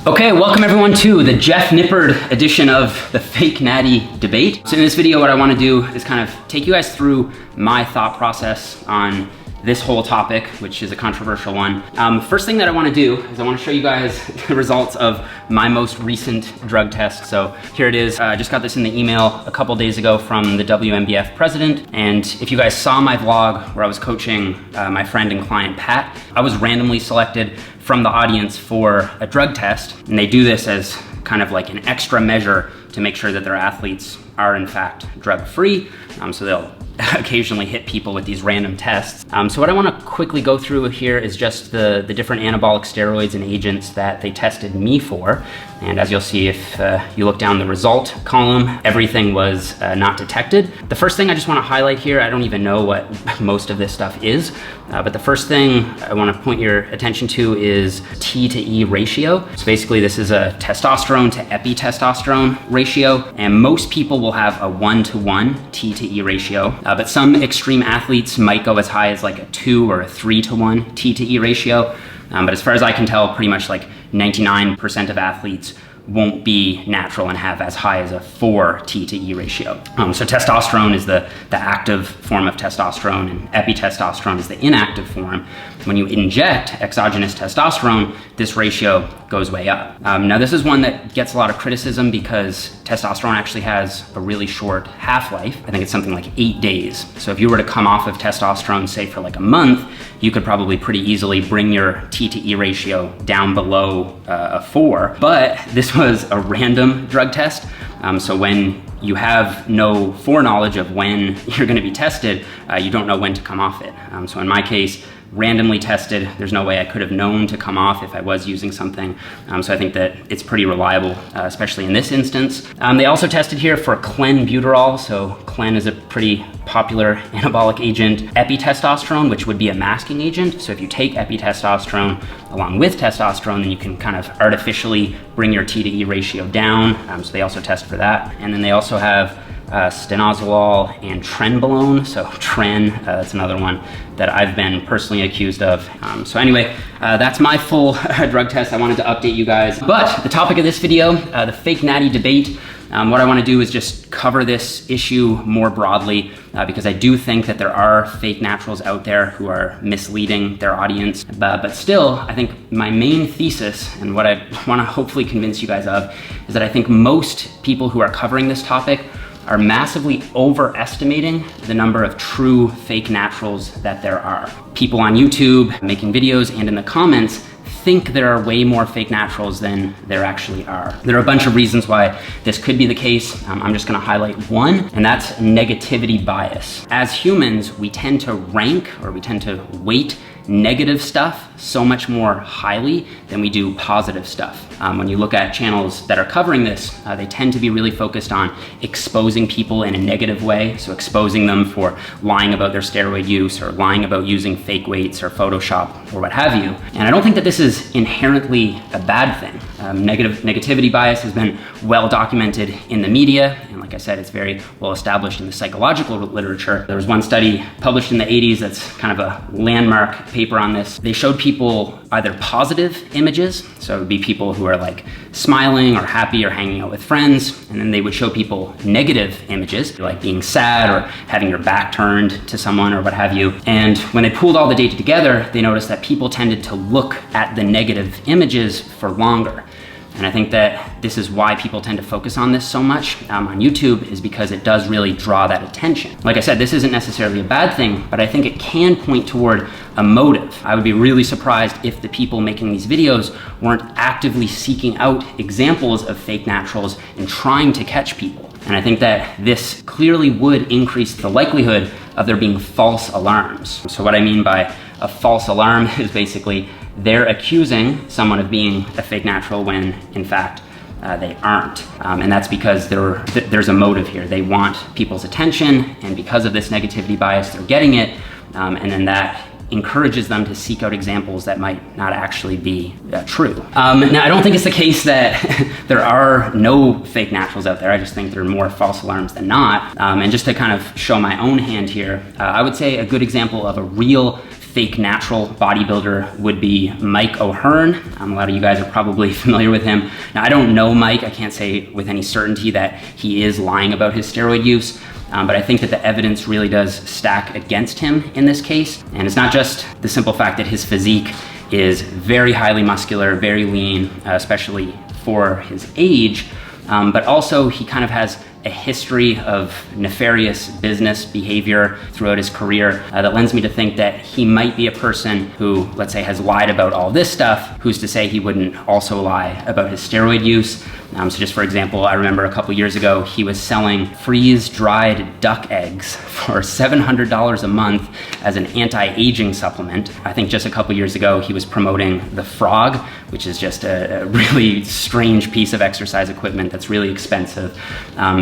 Okay, welcome everyone to the Jeff Nippard edition of the Fake Natty debate. So in this video, what I want to do is kind of take you guys through my thought process on this whole topic, which is a controversial one. First thing that I want to do is I want to show you guys the results of my most recent drug test. So here it is. I just got this in the email a couple days ago from the WNBF president. And if you guys saw my vlog where I was coaching my friend and client, Pat, I was randomly selected from the audience for a drug test. And they do this as kind of like an extra measure to make sure that their athletes are in fact drug-free. So they'll occasionally hit people with these random tests. So what I want to quickly go through here is just the different anabolic steroids and agents that they tested me for. And as you'll see, if you look down the result column, everything was not detected. The first thing I just want to highlight here, I don't even know what most of this stuff is, but the first thing I want to point your attention to is T to E ratio. So basically this is a testosterone to epitestosterone ratio, and most people will have a 1-to-1 T to E ratio, but some extreme athletes might go as high as like a 2 or a 3-to-1 T to E ratio. But as far as I can tell, pretty much like 99% of athletes won't be natural and have as high as a 4 T to E ratio. So testosterone is the active form of testosterone, and epitestosterone is the inactive form. When you inject exogenous testosterone, this ratio goes way up. Now this is one that gets a lot of criticism because testosterone actually has a really short half-life. I think it's something like 8 days. So if you were to come off of testosterone, say for like a month, you could probably pretty easily bring your T to E ratio down below a 4. But this was a random drug test. So when you have no foreknowledge of when you're going to be tested, you don't know when to come off it. So in my case, randomly tested, there's no way I could have known to come off if I was using something. So I think that it's pretty reliable, especially in this instance. They also tested here for clenbuterol. So clen is a pretty popular anabolic agent. Epitestosterone, which would be a masking agent. So if you take epitestosterone along with testosterone, then you can kind of artificially bring your T to E ratio down. So they also test for that. And then they also have stanozolol and trenbolone. So tren, that's another one that I've been personally accused of. So anyway, that's my full drug test. I wanted to update you guys. But the topic of this video, the fake natty debate, what I want to do is just cover this issue more broadly because I do think that there are fake naturals out there who are misleading their audience. But still, I think my main thesis and what I want to hopefully convince you guys of is that I think most people who are covering this topic are massively overestimating the number of true fake naturals that there are. People on YouTube making videos and in the comments think there are way more fake naturals than there actually are. There are a bunch of reasons why this could be the case. I'm just gonna highlight one, and that's negativity bias. As humans, we tend to rank, or we tend to weight negative stuff so much more highly than we do positive stuff. When you look at channels that are covering this, they tend to be really focused on exposing people in a negative way. So exposing them for lying about their steroid use or lying about using fake weights or Photoshop or what have you. And I don't think that this is inherently a bad thing. Negativity bias has been well documented in the media. And like I said, it's very well established in the psychological literature. There was one study published in the 80s that's kind of a landmark paper on this. They showed people either positive images, so it would be people who are like smiling or happy or hanging out with friends, and then they would show people negative images, like being sad or having your back turned to someone or what have you. And when they pooled all the data together, they noticed that people tended to look at the negative images for longer. And I think that this is why people tend to focus on this so much on YouTube, is because it does really draw that attention. Like I said, this isn't necessarily a bad thing, but I think it can point toward a motive. I would be really surprised if the people making these videos weren't actively seeking out examples of fake naturals and trying to catch people. And I think that this clearly would increase the likelihood of there being false alarms. So what I mean by a false alarm is basically they're accusing someone of being a fake natural when in fact they aren't. And that's because there's a motive here. They want people's attention, and because of this negativity bias, they're getting it. And then that encourages them to seek out examples that might not actually be true. Now, I don't think it's the case that there are no fake naturals out there. I just think there are more false alarms than not. And just to kind of show my own hand here, I would say a good example of a real fake natural bodybuilder would be Mike O'Hearn. A lot of you guys are probably familiar with him. Now, I don't know Mike. I can't say with any certainty that he is lying about his steroid use. But I think that the evidence really does stack against him in this case. And it's not just the simple fact that his physique is very highly muscular, very lean, especially for his age, but also he kind of has a history of nefarious business behavior throughout his career that lends me to think that he might be a person who, let's say, has lied about all this stuff. Who's to say he wouldn't also lie about his steroid use? So just for example, I remember a couple years ago, he was selling freeze-dried duck eggs for $700 a month as an anti-aging supplement. I think just a couple years ago, he was promoting the Frog, which is just a really strange piece of exercise equipment that's really expensive.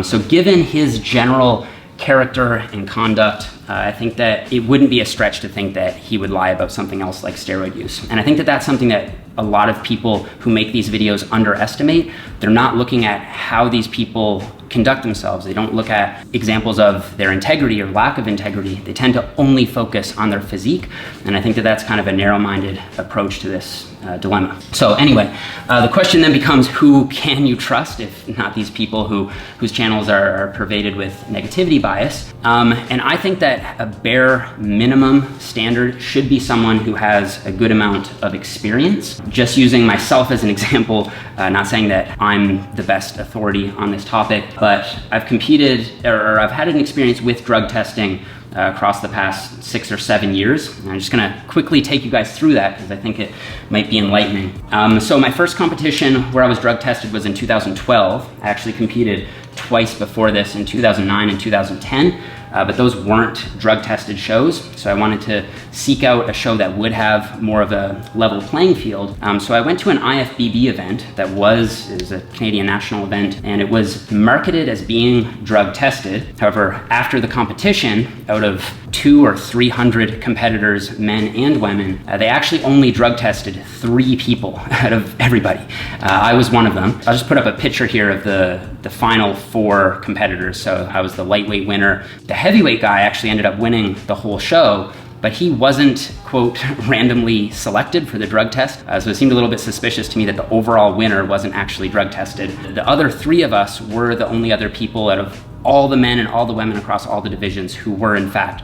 So given his general character and conduct, I think that it wouldn't be a stretch to think that he would lie about something else like steroid use. And I think that that's something that a lot of people who make these videos underestimate. They're not looking at how these people conduct themselves. They don't look at examples of their integrity or lack of integrity. They tend to only focus on their physique. And I think that that's kind of a narrow-minded approach to this dilemma. So anyway, the question then becomes, who can you trust if not these people whose channels are pervaded with negativity bias? And I think that a bare minimum standard should be someone who has a good amount of experience. Just using myself as an example, not saying that I'm the best authority on this topic, but I've competed, or I've had an experience with drug testing across the past 6 or 7 years. And I'm just gonna quickly take you guys through that because I think it might be enlightening. So my first competition where I was drug tested was in 2012. I actually competed twice before this, in 2009 and 2010. But those weren't drug tested shows. So I wanted to seek out a show that would have more of a level playing field. So I went to an IFBB event that is a Canadian national event, and it was marketed as being drug tested. However, after the competition, out of 200 or 300 competitors, men and women, they actually only drug tested 3 people out of everybody. I was one of them. I'll just put up a picture here of the final 4 competitors. So I was the lightweight winner. The heavyweight guy actually ended up winning the whole show, but he wasn't, quote, randomly selected for the drug test. So it seemed a little bit suspicious to me that the overall winner wasn't actually drug tested. The other 3 of us were the only other people out of all the men and all the women across all the divisions who were in fact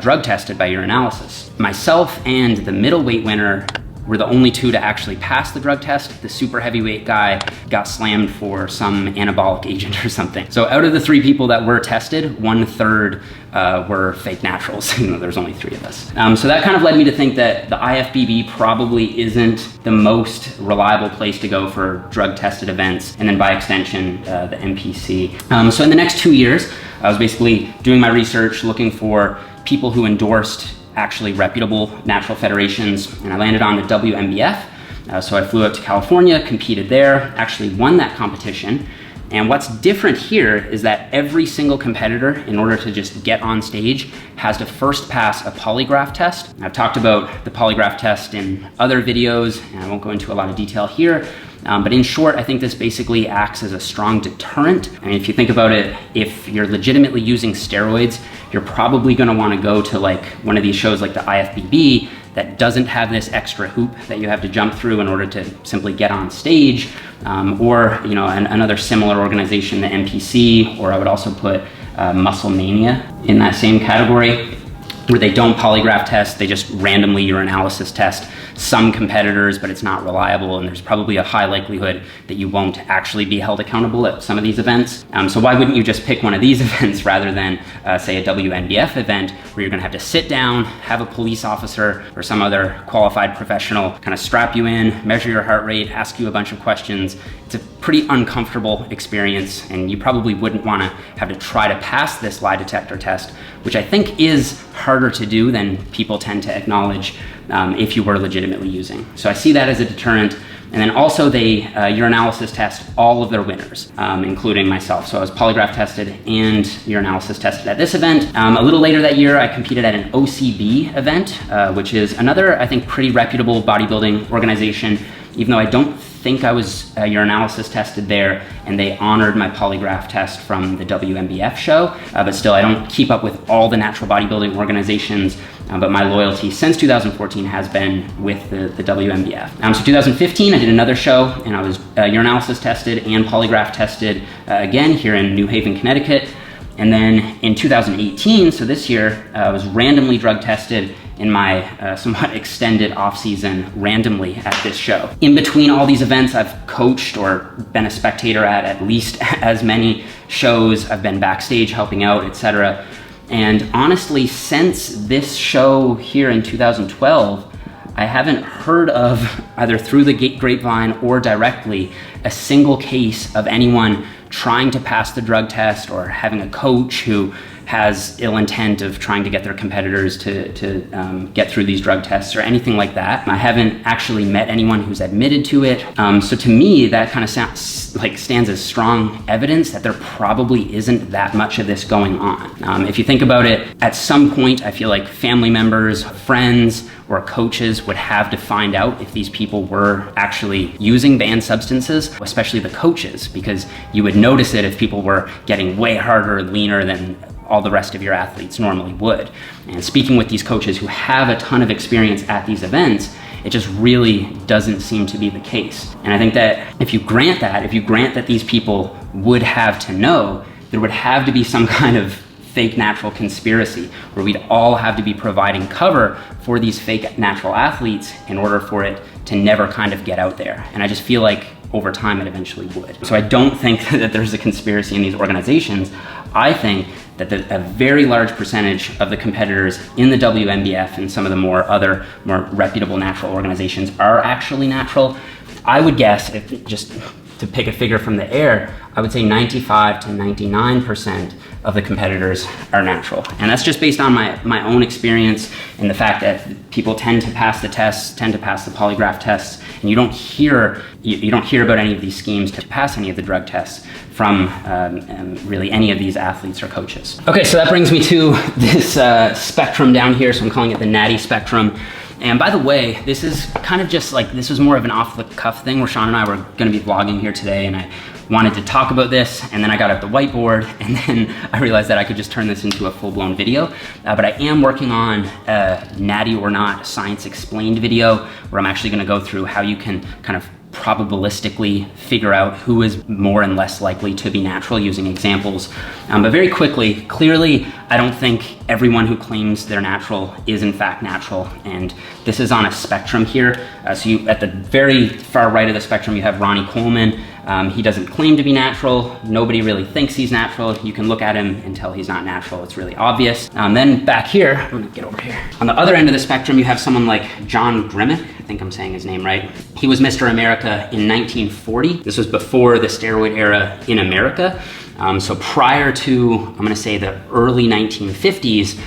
drug tested by urinalysis. Myself and the middleweight winner were the only 2 to actually pass the drug test. The super heavyweight guy got slammed for some anabolic agent or something. So out of the 3 people that were tested, 1/3 were fake naturals. There's only 3 of us. So that kind of led me to think that the IFBB probably isn't the most reliable place to go for drug tested events, and then by extension, the NPC. So in the next 2 years, I was basically doing my research, looking for people who endorsed actually reputable natural federations, and I landed on the WNBF. So I flew out to California, competed there, actually won that competition. And what's different here is that every single competitor, in order to just get on stage, has to first pass a polygraph test. I've talked about the polygraph test in other videos, and I won't go into a lot of detail here. But in short, I think this basically acts as a strong deterrent. I mean, if you think about it, if you're legitimately using steroids, you're probably gonna wanna go to like one of these shows like the IFBB that doesn't have this extra hoop that you have to jump through in order to simply get on stage, or another similar organization, the NPC, or I would also put Muscle Mania in that same category, where they don't polygraph test, they just randomly urinalysis test some competitors, but it's not reliable, and there's probably a high likelihood that you won't actually be held accountable at some of these events. So why wouldn't you just pick one of these events rather than, say, a WNBF event where you're gonna have to sit down, have a police officer or some other qualified professional kind of strap you in, measure your heart rate, ask you a bunch of questions. It's a pretty uncomfortable experience, and you probably wouldn't wanna have to try to pass this lie detector test, which I think is harder to do than people tend to acknowledge if you were legitimately using. So I see that as a deterrent. And then also they urinalysis test all of their winners, including myself. So I was polygraph tested and urinalysis tested at this event. A little later that year, I competed at an OCB event, which is another, I think, pretty reputable bodybuilding organization, even though I don't think I was urinalysis tested there, and they honored my polygraph test from the WNBF show. But still, I don't keep up with all the natural bodybuilding organizations but my loyalty since 2014 has been with the WNBF. So 2015, I did another show, and I was urinalysis tested and polygraph tested again here in New Haven, Connecticut. And then in 2018, so this year, I was randomly drug tested in my somewhat extended off-season randomly at this show. In between all these events, I've coached or been a spectator at least as many shows. I've been backstage helping out, etc. And honestly, since this show here in 2012, I haven't heard of, either through the grapevine or directly, a single case of anyone trying to pass the drug test or having a coach who has ill intent of trying to get their competitors to get through these drug tests or anything like that. I haven't actually met anyone who's admitted to it. So to me, that kind of stands as strong evidence that there probably isn't that much of this going on. If you think about it, at some point, I feel like family members, friends, or coaches would have to find out if these people were actually using banned substances, especially the coaches, because you would notice it if people were getting way harder, leaner than all the rest of your athletes normally would. And speaking with these coaches who have a ton of experience at these events, it just really doesn't seem to be the case. And I think that if you grant that these people would have to know, there would have to be some kind of fake natural conspiracy where we'd all have to be providing cover for these fake natural athletes in order for it to never kind of get out there. And I just feel like over time it eventually would. So I don't think that there's a conspiracy in these organizations. I think that a very large percentage of the competitors in the WNBF and some of the more reputable natural organizations are actually natural. I would guess, if just to pick a figure from the air, I would say 95 to 99% of the competitors are natural. And that's just based on my own experience and the fact that people tend to pass the tests, tend to pass the polygraph tests, and you don't hear about any of these schemes to pass any of the drug tests from really any of these athletes or coaches. Okay, so that brings me to this spectrum down here. So I'm calling it the natty spectrum. And by the way, this is kind of just like, this was more of an off the cuff thing where Sean and I were gonna be vlogging here today, and I wanted to talk about this, and then I got out the whiteboard, and then I realized that I could just turn this into a full-blown video. But I am working on a natty or not science explained video where I'm actually gonna go through how you can kind of probabilistically figure out who is more and less likely to be natural using examples. But very quickly, clearly, I don't think everyone who claims they're natural is in fact natural. And this is on a spectrum here. So at the very far right of the spectrum, you have Ronnie Coleman. He doesn't claim to be natural. Nobody really thinks he's natural. You can look at him and tell he's not natural. It's really obvious. Then back here, I'm gonna get over here. On the other end of the spectrum, you have someone like John Grimmett. I think I'm saying his name right. He was Mr. America in 1940. This was before the steroid era in America. So prior to, I'm gonna say, the early 1950s,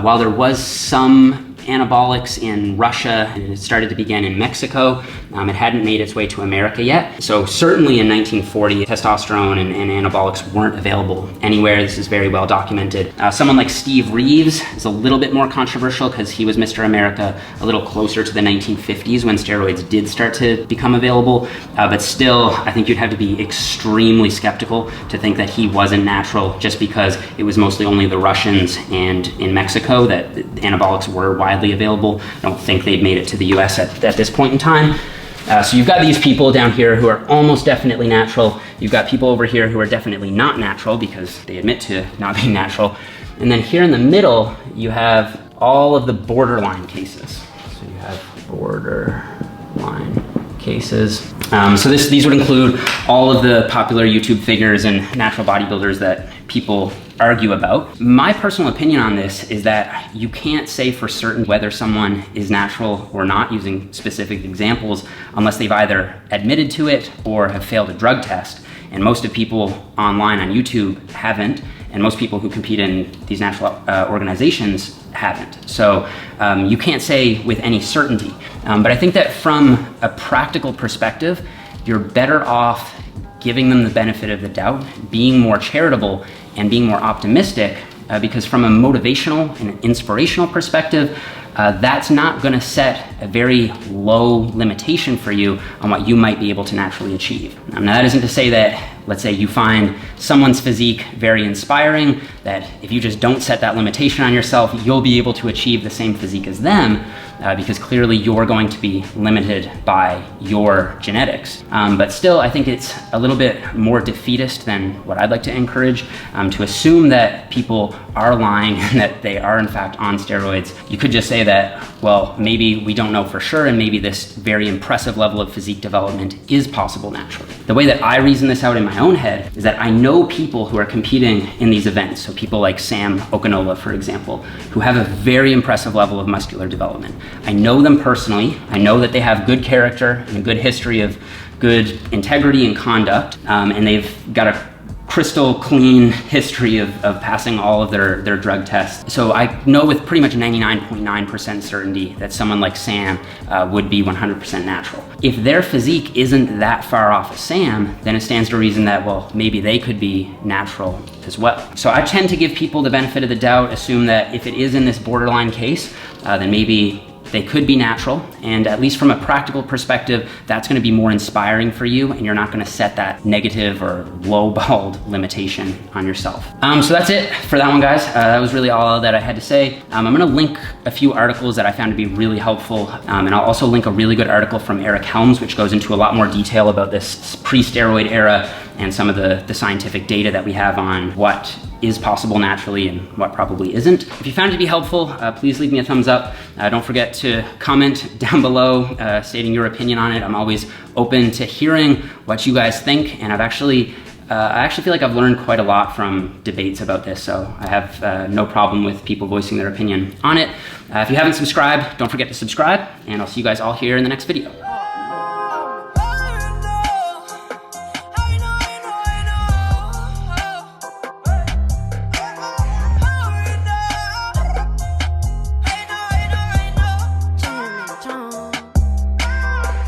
while there was some anabolics in Russia, and it started to begin in Mexico, it hadn't made its way to America yet. So certainly in 1940, testosterone and anabolics weren't available anywhere. This is very well documented. Someone like Steve Reeves is a little bit more controversial because he was Mr. America a little closer to the 1950s when steroids did start to become available. But still, I think you'd have to be extremely skeptical to think that he wasn't natural just because it was mostly only the Russians and in Mexico that anabolics were widely available. I don't think they'd made it to the US at this point in time. So you've got these people down here who are almost definitely natural. You've got people over here who are definitely not natural because they admit to not being natural. And then here in the middle, you have all of the borderline cases. So you have borderline cases. So these would include all of the popular YouTube figures and natural bodybuilders that people argue about. My personal opinion on this is that you can't say for certain whether someone is natural or not using specific examples unless they've either admitted to it or have failed a drug test. And most of people online on YouTube haven't, and most people who compete in these natural organizations haven't. So you can't say with any certainty. But I think that from a practical perspective, you're better off giving them the benefit of the doubt, being more charitable, and being more optimistic because from a motivational and inspirational perspective, that's not gonna set a very low limitation for you on what you might be able to naturally achieve. Now that isn't to say that, let's say you find someone's physique very inspiring, that if you just don't set that limitation on yourself, you'll be able to achieve the same physique as them, because clearly you're going to be limited by your genetics. But still, I think it's a little bit more defeatist than what I'd like to encourage, to assume that people are lying and that they are in fact on steroids. You could just say that, well, maybe we don't know for sure, and maybe this very impressive level of physique development is possible naturally. The way that I reason this out in my own head is that I know people who are competing in these events, so people like Sam Okunola, for example, who have a very impressive level of muscular development. I know them personally. I know that they have good character and a good history of good integrity and conduct, and they've got a crystal clean history of passing all of their drug tests. So I know with pretty much 99.9% certainty that someone like Sam would be 100% natural. If their physique isn't that far off of Sam, then it stands to reason that, well, maybe they could be natural as well. So I tend to give people the benefit of the doubt, assume that if it is in this borderline case, then maybe they could be natural, and at least from a practical perspective, that's gonna be more inspiring for you, and you're not gonna set that negative or low-balled limitation on yourself. So that's it for that one, guys. That was really all that I had to say. I'm gonna link a few articles that I found to be really helpful, and I'll also link a really good article from Eric Helms, which goes into a lot more detail about this pre-steroid era and some of the scientific data that we have on what is possible naturally and what probably isn't. If you found it to be helpful, please leave me a thumbs up. Don't forget to comment down below stating your opinion on it. I'm always open to hearing what you guys think, and I actually feel like I've learned quite a lot from debates about this, so I have no problem with people voicing their opinion on it. If you haven't subscribed, don't forget to subscribe, and I'll see you guys all here in the next video.